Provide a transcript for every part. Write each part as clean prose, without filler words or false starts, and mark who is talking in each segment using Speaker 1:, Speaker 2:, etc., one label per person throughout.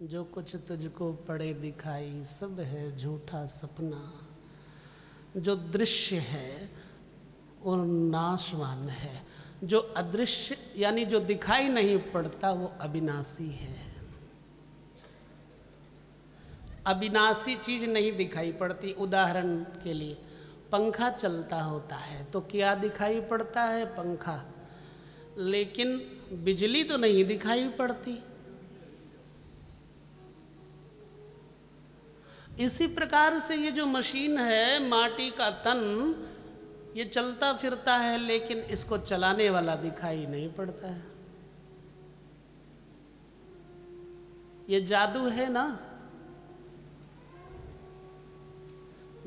Speaker 1: जो कुछ तुझको पड़े दिखाई सब है झूठा सपना। जो दृश्य है वो नाशवान है, जो अदृश्य यानी जो दिखाई नहीं पड़ता वो अविनाशी है। अविनाशी चीज नहीं दिखाई पड़ती। उदाहरण के लिए पंखा चलता होता है तो क्या दिखाई पड़ता है? पंखा। लेकिन बिजली तो नहीं दिखाई पड़ती। इसी प्रकार से ये जो मशीन है, माटी का तन, ये चलता फिरता है लेकिन इसको चलाने वाला दिखाई नहीं पड़ता है। ये जादू है ना।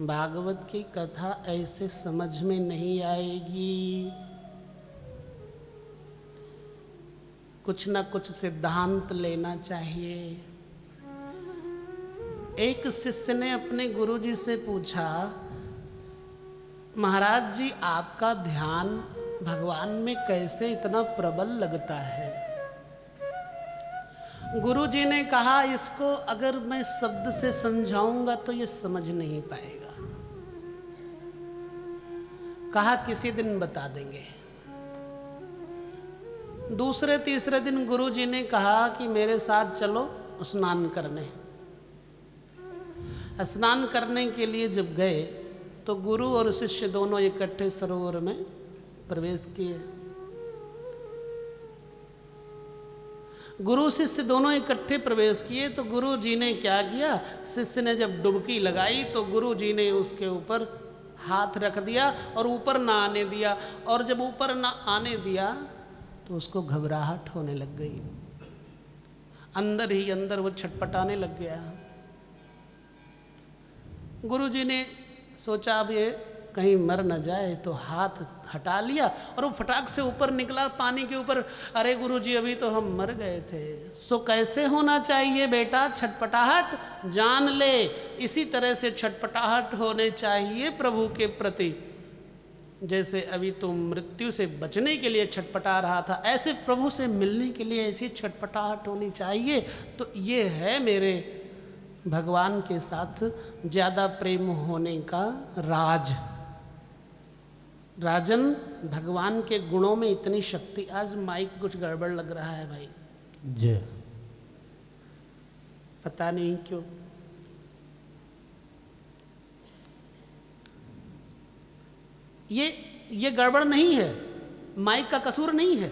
Speaker 1: भागवत की कथा ऐसे समझ में नहीं आएगी। कुछ ना कुछ सिद्धांत लेना चाहिए। एक शिष्य ने अपने गुरुजी से पूछा, महाराज जी आपका ध्यान भगवान में कैसे इतना प्रबल लगता है? गुरुजी ने कहा, इसको अगर मैं शब्द से समझाऊंगा तो ये समझ नहीं पाएगा। कहा किसी दिन बता देंगे। दूसरे तीसरे दिन गुरुजी ने कहा कि मेरे साथ चलो स्नान करने। स्नान करने के लिए जब गए तो गुरु और शिष्य दोनों इकट्ठे सरोवर में प्रवेश किए। गुरु शिष्य दोनों इकट्ठे प्रवेश किए तो गुरु जी ने क्या किया, शिष्य ने जब डुबकी लगाई तो गुरु जी ने उसके ऊपर हाथ रख दिया और ऊपर ना आने दिया। और जब ऊपर ना आने दिया तो उसको घबराहट होने लग गई। अंदर ही अंदर वो छटपटाने लग गया। गुरुजी ने सोचा अब ये कहीं मर न जाए तो हाथ हटा लिया और वो फटाक से ऊपर निकला पानी के ऊपर। अरे गुरुजी अभी तो हम मर गए थे। सो कैसे होना चाहिए बेटा? छटपटाहट जान ले। इसी तरह से छटपटाहट होने चाहिए प्रभु के प्रति। जैसे अभी तुम मृत्यु से बचने के लिए छटपटा रहा था, ऐसे प्रभु से मिलने के लिए ऐसी छटपटाहट होनी चाहिए। तो ये है मेरे भगवान के साथ ज़्यादा प्रेम होने का राज। राजन, भगवान के गुणों में इतनी शक्ति। आज माइक कुछ गड़बड़ लग रहा है भाई
Speaker 2: जय।
Speaker 1: पता नहीं क्यों। ये गड़बड़ नहीं है, माइक का कसूर नहीं है।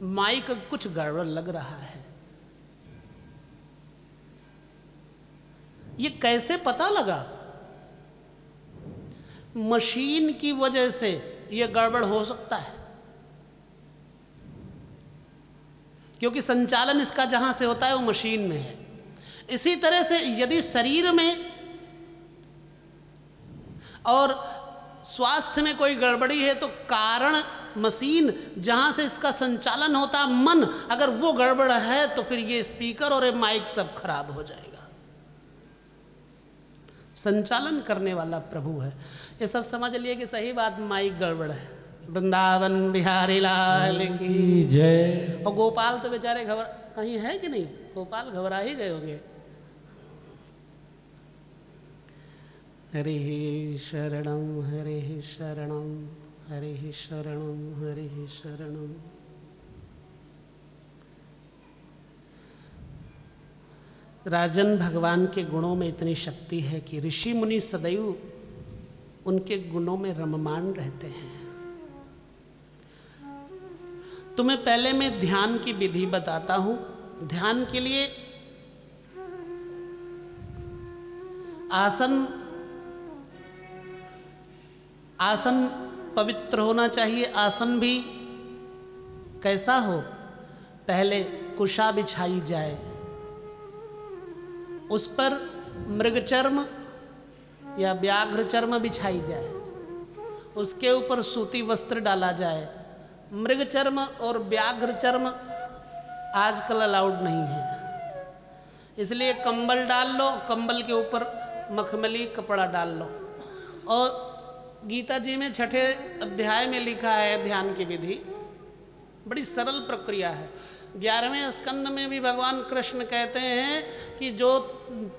Speaker 1: माइक कुछ गड़बड़ लग रहा है। ये कैसे पता लगा? मशीन की वजह से ये गड़बड़ हो सकता है, क्योंकि संचालन इसका जहां से होता है वो मशीन में है। इसी तरह से यदि शरीर में और स्वास्थ्य में कोई गड़बड़ी है तो कारण मशीन जहां से इसका संचालन होता है, मन, अगर वो गड़बड़ है तो फिर ये स्पीकर और ये माइक सब खराब हो जाएगा। संचालन करने वाला प्रभु है। ये सब समझ लिए कि सही बात, माइक गड़बड़ है। वृंदावन बिहारी लाल की
Speaker 2: जय।
Speaker 1: और गोपाल तो बेचारे कहीं है कि नहीं? गोपाल घबरा ही गए होंगे। हरि शरणम हरि शरणम हरि शरणम हरि शरणम। राजन, भगवान के गुणों में इतनी शक्ति है कि ऋषि मुनि सदैव उनके गुणों में रममाण रहते हैं। तुम्हें पहले मैं ध्यान की विधि बताता हूं। ध्यान के लिए आसन पवित्र होना चाहिए। आसन भी कैसा हो? पहले कुशा बिछाई जाए, उस पर मृगचर्म या व्याघ्र चर्म बिछाई जाए, उसके ऊपर सूती वस्त्र डाला जाए। मृगचर्म और व्याघ्र चर्म आजकल अलाउड नहीं है, इसलिए कंबल डाल लो, कंबल के ऊपर मखमली कपड़ा डाल लो। और गीता जी में 6ठे अध्याय में लिखा है ध्यान की विधि, बड़ी सरल प्रक्रिया है। 11वें स्कंद में भी भगवान कृष्ण कहते हैं कि जो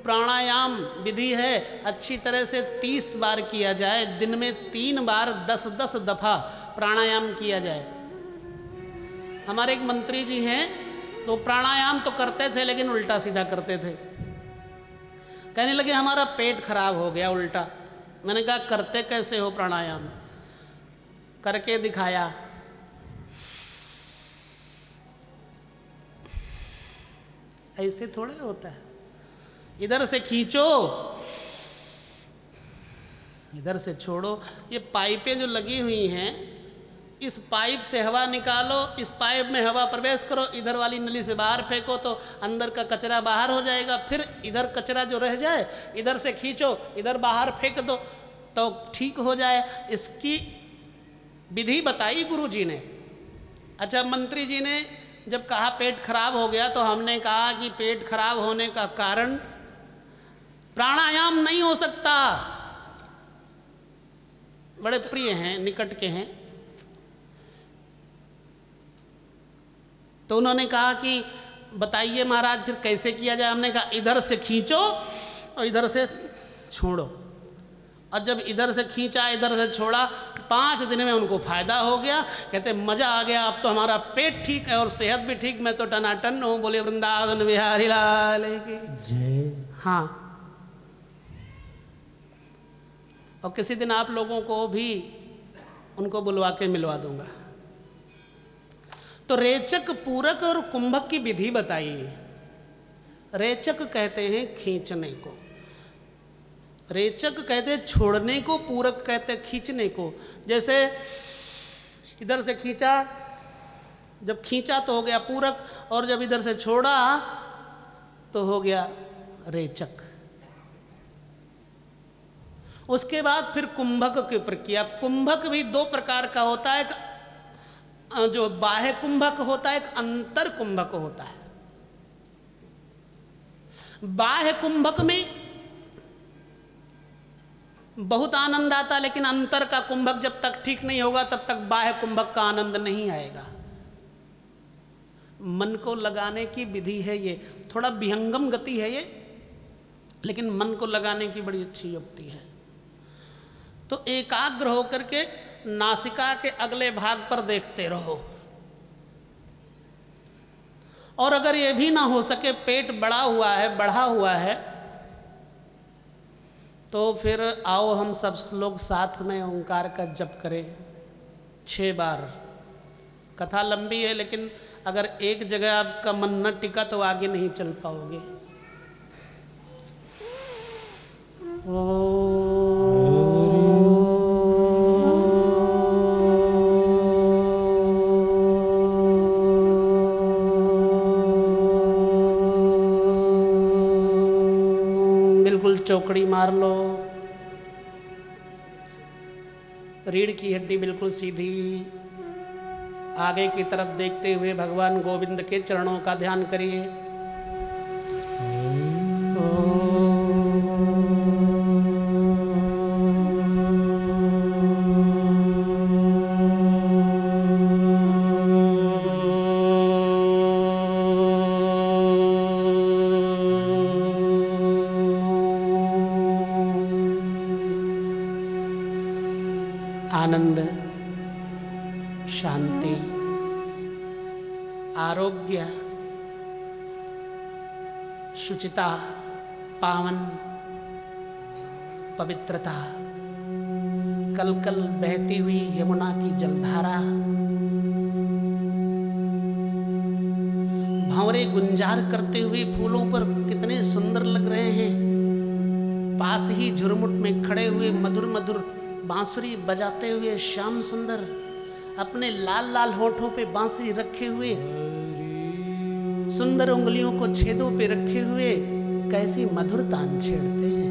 Speaker 1: प्राणायाम विधि है अच्छी तरह से 30 बार किया जाए, दिन में 3 बार 10-10 दफा प्राणायाम किया जाए। हमारे एक मंत्री जी हैं, तो प्राणायाम तो करते थे लेकिन उल्टा सीधा करते थे। कहने लगे हमारा पेट खराब हो गया उल्टा। मैंने कहा करते कैसे हो प्राणायाम? करके दिखाया। ऐसे थोड़े होता है, इधर से खींचो इधर से छोड़ो। ये पाइपें जो लगी हुई हैं, इस पाइप से हवा निकालो, इस पाइप में हवा प्रवेश करो, इधर वाली नली से बाहर फेंको तो अंदर का कचरा बाहर हो जाएगा। फिर इधर कचरा जो रह जाए इधर से खींचो, इधर बाहर फेंक दो तो ठीक हो जाए। इसकी विधि बताई गुरु जी ने। अच्छा, मंत्री जी ने जब कहा पेट खराब हो गया तो हमने कहा कि पेट खराब होने का कारण प्राणायाम नहीं हो सकता। बड़े प्रिय हैं, निकट के हैं। तो उन्होंने कहा कि बताइए महाराज फिर कैसे किया जाए। हमने कहा इधर से खींचो और इधर से छोड़ो। और जब इधर से खींचा इधर से छोड़ा, 5 दिन में उनको फायदा हो गया। कहते मजा आ गया, अब तो हमारा पेट ठीक है और सेहत भी ठीक, मैं तो टनाटन हूँ। बोले वृंदावन बिहारी लाल की जय। हाँ, और किसी दिन आप लोगों को भी उनको बुलवा के मिलवा दूंगा। तो रेचक, पूरक और कुंभक की विधि बताइए। रेचक कहते हैं खींचने को, रेचक कहते हैं छोड़ने को, पूरक कहते हैं खींचने को। जैसे इधर से खींचा, जब खींचा तो हो गया पूरक, और जब इधर से छोड़ा तो हो गया रेचक। उसके बाद फिर कुंभक की प्रक्रिया। कुंभक भी 2 प्रकार का होता है, एक जो बाह्य कुंभक होता है, एक अंतर कुंभक होता है। बाह्य कुंभक में बहुत आनंद आता, लेकिन अंतर का कुंभक जब तक ठीक नहीं होगा तब तक बाह्य कुंभक का आनंद नहीं आएगा। मन को लगाने की विधि है ये, थोड़ा विहंगम गति है ये, लेकिन मन को लगाने की बड़ी अच्छी युक्ति है। तो एकाग्र होकर के नासिका के अगले भाग पर देखते रहो। और अगर ये भी ना हो सके, पेट बड़ा हुआ है, बढ़ा हुआ है, तो फिर आओ हम सब लोग साथ में ओंकार का जप करें 6 बार। कथा लंबी है, लेकिन अगर एक जगह आपका मन न टिका तो आगे नहीं चल पाओगे। बिल्कुल चौकड़ी मार लो, रीढ़ की हड्डी बिल्कुल सीधी, आगे की तरफ देखते हुए भगवान गोविंद के चरणों का ध्यान करिए। आनंद, शांति, आरोग्य, शुचिता, पावन, पवित्रता, कल कल बहती हुई यमुना की जलधारा, भंवरे गुंजार करते हुए फूलों पर कितने सुंदर लग रहे हैं। पास ही झुरमुट में खड़े हुए मधुर मधुर बांसुरी बजाते हुए श्याम सुंदर अपने लाल लाल होठों पे बांसुरी रखे हुए, सुंदर उंगलियों को छेदों पे रखे हुए कैसी मधुर तान छेड़ते हैं।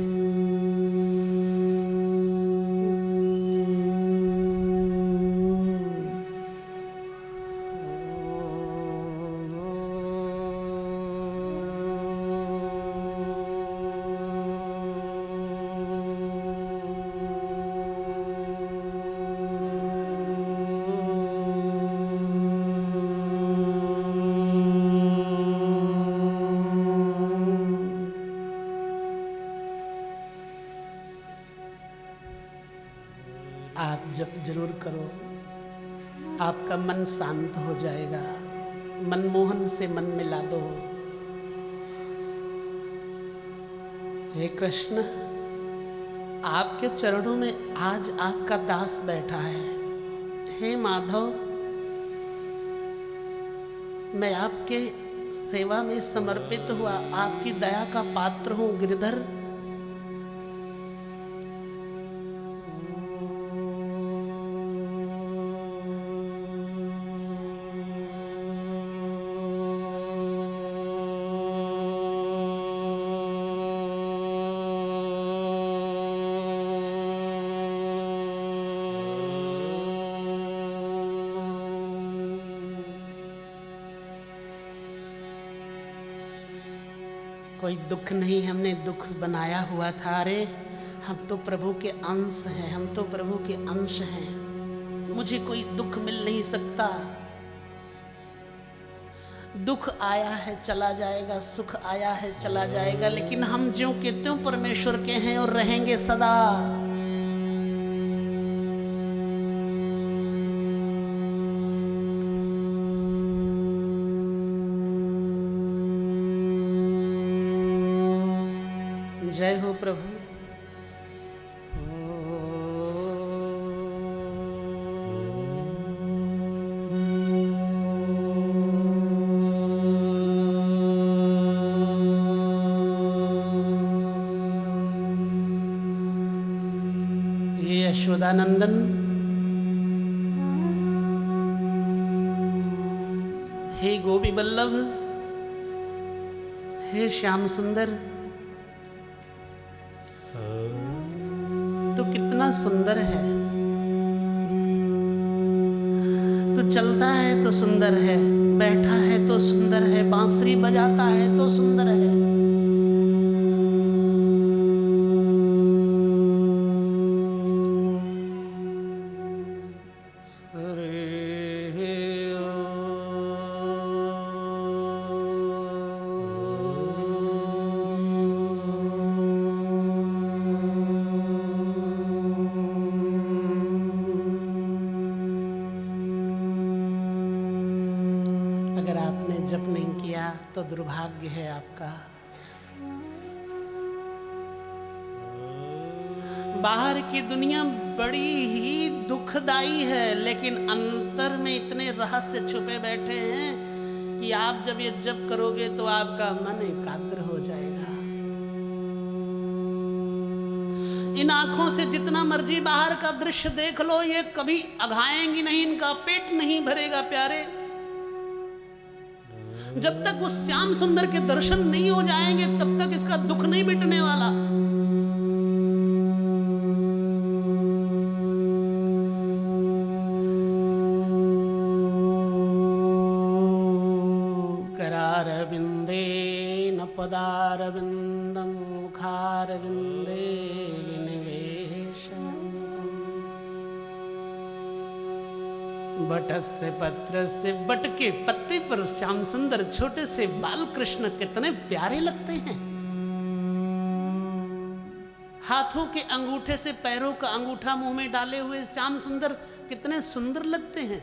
Speaker 1: जप जरूर करो, आपका मन शांत हो जाएगा। मनमोहन से मन मिला दो। हे कृष्ण, आपके चरणों में आज आपका दास बैठा है। हे माधव, मैं आपके सेवा में समर्पित हुआ, आपकी दया का पात्र हूं गिरधर। कोई दुख नहीं हमने दुख बनाया हुआ था। अरे हम तो प्रभु के अंश हैं, हम तो प्रभु के अंश हैं, मुझे कोई दुख मिल नहीं सकता। दुख आया है चला जाएगा, सुख आया है चला जाएगा, लेकिन हम ज्यों के त्यों परमेश्वर के हैं और रहेंगे सदा। जय हो प्रभु। ये यशोदानंदन हे गोपी बल्लभ, हे श्याम सुंदर, तो कितना सुंदर है। तो चलता है तो सुंदर है, बैठा है तो सुंदर है, बांसुरी बजाता है तो सुंदर है। अगर आपने जप नहीं किया तो दुर्भाग्य है आपका। बाहर की दुनिया बड़ी ही दुखदाई है, लेकिन अंतर में इतने रहस्य छुपे बैठे हैं कि आप जब ये जप करोगे तो आपका मन एकाग्र हो जाएगा। इन आंखों से जितना मर्जी बाहर का दृश्य देख लो, ये कभी अघाएंगी नहीं, इनका पेट नहीं भरेगा प्यारे। जब तक उस श्याम सुंदर के दर्शन नहीं हो जाएंगे तब तक इसका दुख नहीं मिटने वाला। करारविंदे न पदारविंदम मुखारविंदे विनिवेशयन्तम्। बट से पत्र से, बट के पत्ते पर श्याम सुंदर छोटे से बाल कृष्ण कितने प्यारे लगते हैं। हाथों के अंगूठे से पैरों का अंगूठा मुंह में डाले हुए श्याम सुंदर कितने सुंदर लगते हैं।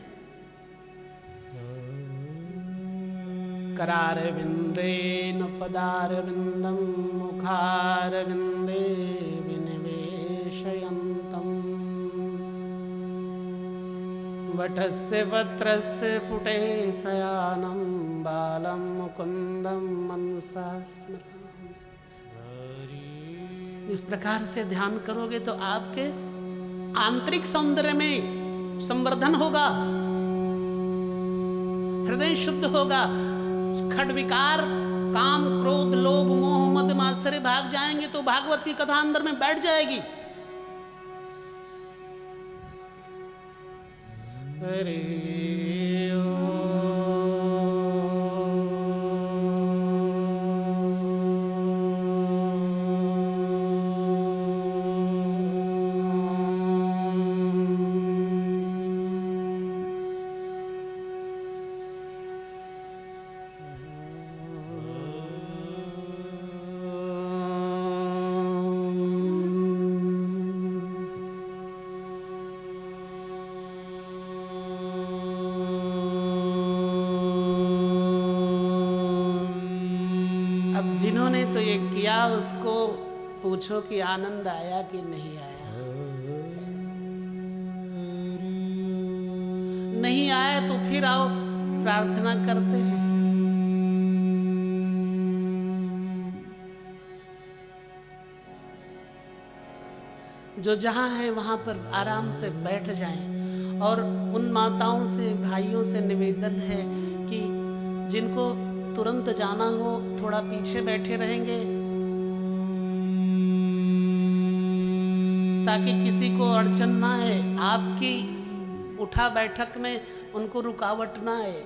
Speaker 1: करारविंदे न पदारविंदम मुखारविंदे विनिवेशयन्तम्। वटस्य वत्रस्य पुटे शयानं बालं मुकुन्दं मनसा स्मरामि। इस प्रकार से ध्यान करोगे तो आपके आंतरिक सौंदर्य में संवर्धन होगा, हृदय शुद्ध होगा, खड विकार काम क्रोध लोभ मोह मद मात्सर्य भाग जाएंगे तो भागवत की कथा अंदर में बैठ जाएगी। हरे अब जिन्होंने तो ये किया उसको पूछो कि आनंद आया कि नहीं आया। नहीं आया तो फिर आओ प्रार्थना करते हैं। जो जहाँ है वहाँ पर आराम से बैठ जाएं। और उन माताओं से भाइयों से निवेदन है कि जिनको तुरंत जाना हो थोड़ा पीछे बैठे रहेंगे, ताकि किसी को अड़चन ना आए, आपकी उठा बैठक में उनको रुकावट ना आए।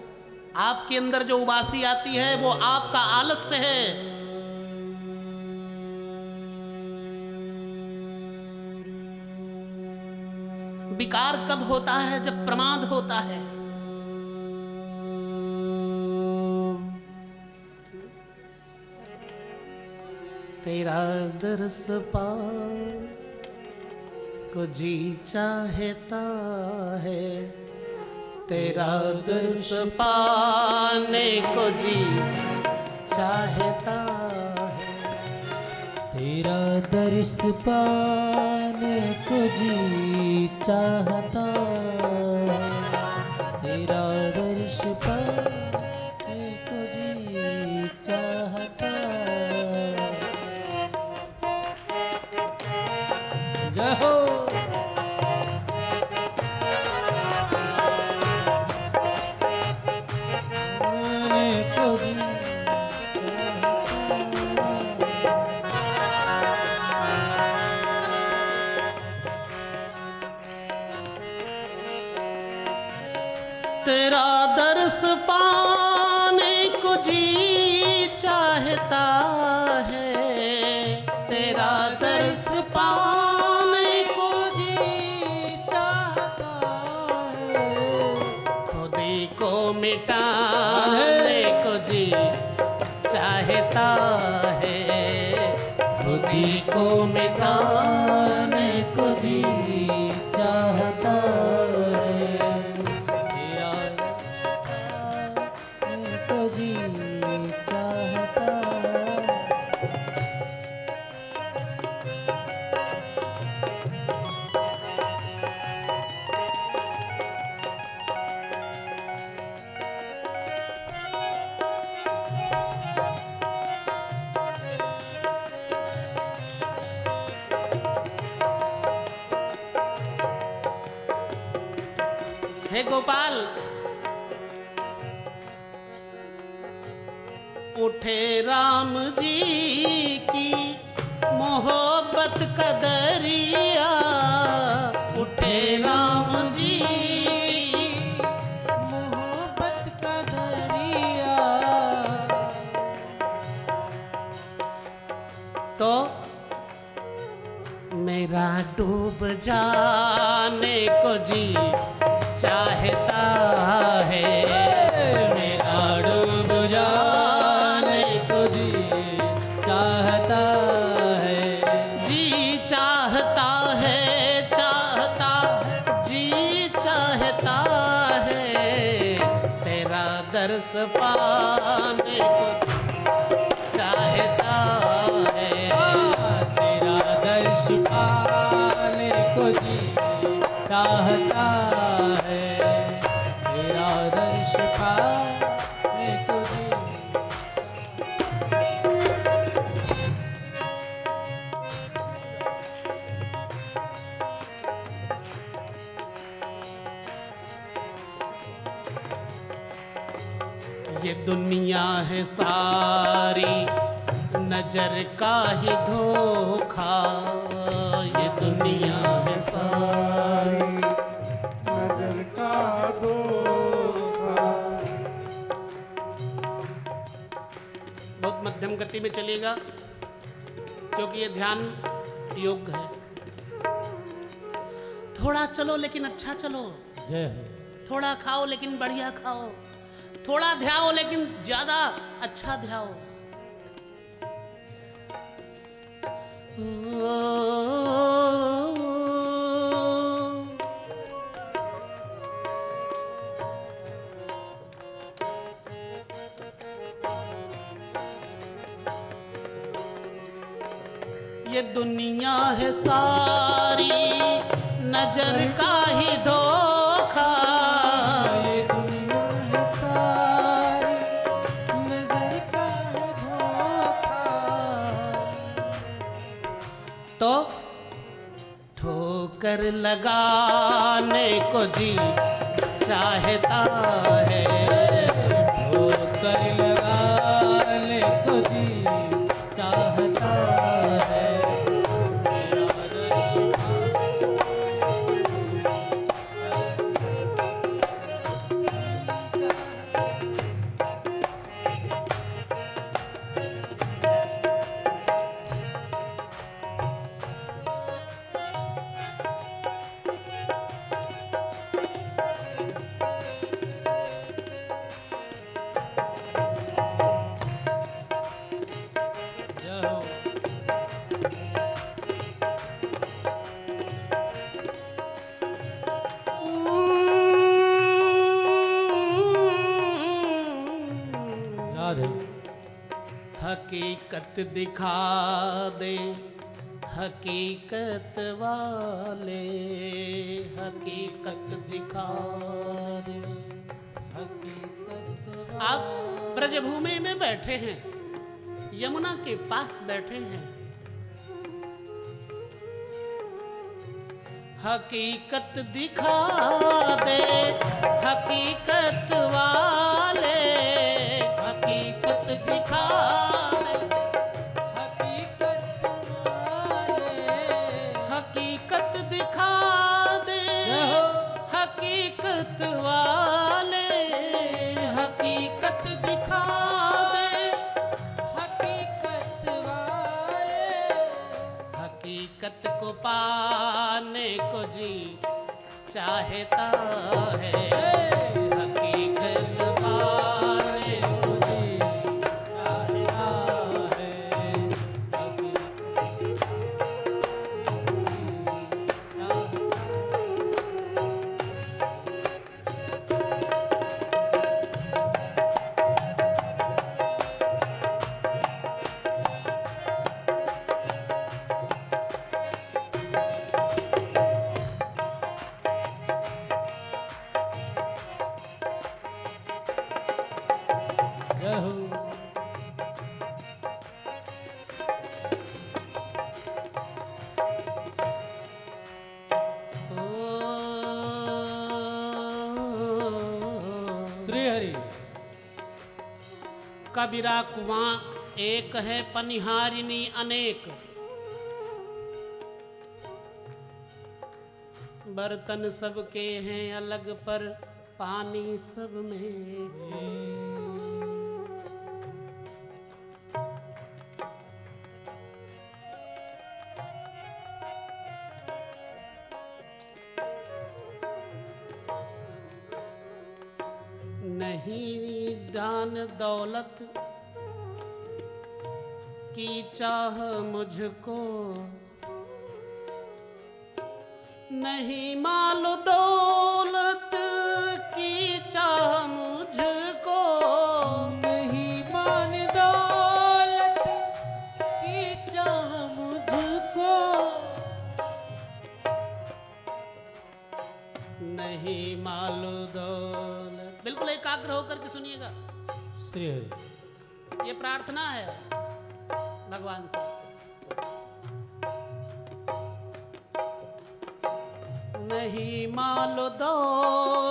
Speaker 1: आपके अंदर जो उबासी आती है वो आपका आलस्य है। विकार कब होता है? जब प्रमाद होता है। तेरा दर्श पा को जी चाहता है, तेरा दर्श पाने को जी चाहता है,
Speaker 2: तेरा दर्श पाने को जी चाहता, तेरा दर्श पाने को जी चाहता। जय हो।
Speaker 1: तेरा दर्श पाने को जी चाहता है, तेरा दर्श पाने को
Speaker 2: जी चाहता है,
Speaker 1: खुदी को मिटाने को जी चाहता है, खुदी को मिटाने को जी
Speaker 2: चाहता
Speaker 1: हे गोपाल, उठे राम जी की मोहब्बत का दरिया, उठे राम जी
Speaker 2: मोहब्बत का दरिया,
Speaker 1: तो मेरा डूब जाने को जी चाहता है,
Speaker 2: मेरा डूब जाने को जी चाहता है,
Speaker 1: जी चाहता है, चाहता जी चाहता है, तेरा दर्श पाने को चाहता है,
Speaker 2: तेरा दर्श पाने को जी चाहता है, तेरा दर्श पाने को जी।
Speaker 1: ये दुनिया है सारी नजर का ही धोखा, ये दुनिया है सारी
Speaker 3: नजर का धोखा।
Speaker 1: बहुत मध्यम गति में चलेगा क्योंकि ये ध्यान योग्य है। थोड़ा चलो लेकिन अच्छा चलो,
Speaker 2: जय हो।
Speaker 1: थोड़ा खाओ लेकिन बढ़िया खाओ, थोड़ा ध्याओ लेकिन ज्यादा अच्छा ध्याओ। ये दुनिया है सारी नजर का ही धोखा।
Speaker 2: ये दुनिया है सारी नजर का है धोखा।
Speaker 1: तो ठोकर लगाने को जी चाहता है,
Speaker 2: ठोकर लगाने को जी चाहता है। मेरा दर्श
Speaker 1: हकीकत दिखा दे हकीकत वाले, हकीकत दिखा दे।
Speaker 2: हकीकत
Speaker 1: आप ब्रजभूमि में बैठे हैं, यमुना के पास बैठे हैं। हकीकत दिखा दे हकीकत वाले, हकीकत दिखा दे
Speaker 2: हकीकत वाले,
Speaker 1: हकीकत दिखा दे हकीकत वाले, हकीकत दिखा दे
Speaker 2: हकीकत वाले।
Speaker 1: हकीकत को पाने को जी चाहता है, हकीकत पाने को जी चाहता है।
Speaker 2: श्री हरि।
Speaker 1: कबीरा कुआं एक है पनिहारिनी अनेक, बर्तन सबके हैं अलग पर पानी सब में। नहीं दान दौलत की चाह मुझको, नहीं माल दौलत की चाह मुझको,
Speaker 2: नहीं मान दौलत की चाह मुझको,
Speaker 1: नहीं माल दौलत। बिल्कुल एकाग्र होकर के सुनिएगा,
Speaker 2: श्री हरि।
Speaker 1: ये प्रार्थना है भगवान से। नहीं माल दौलत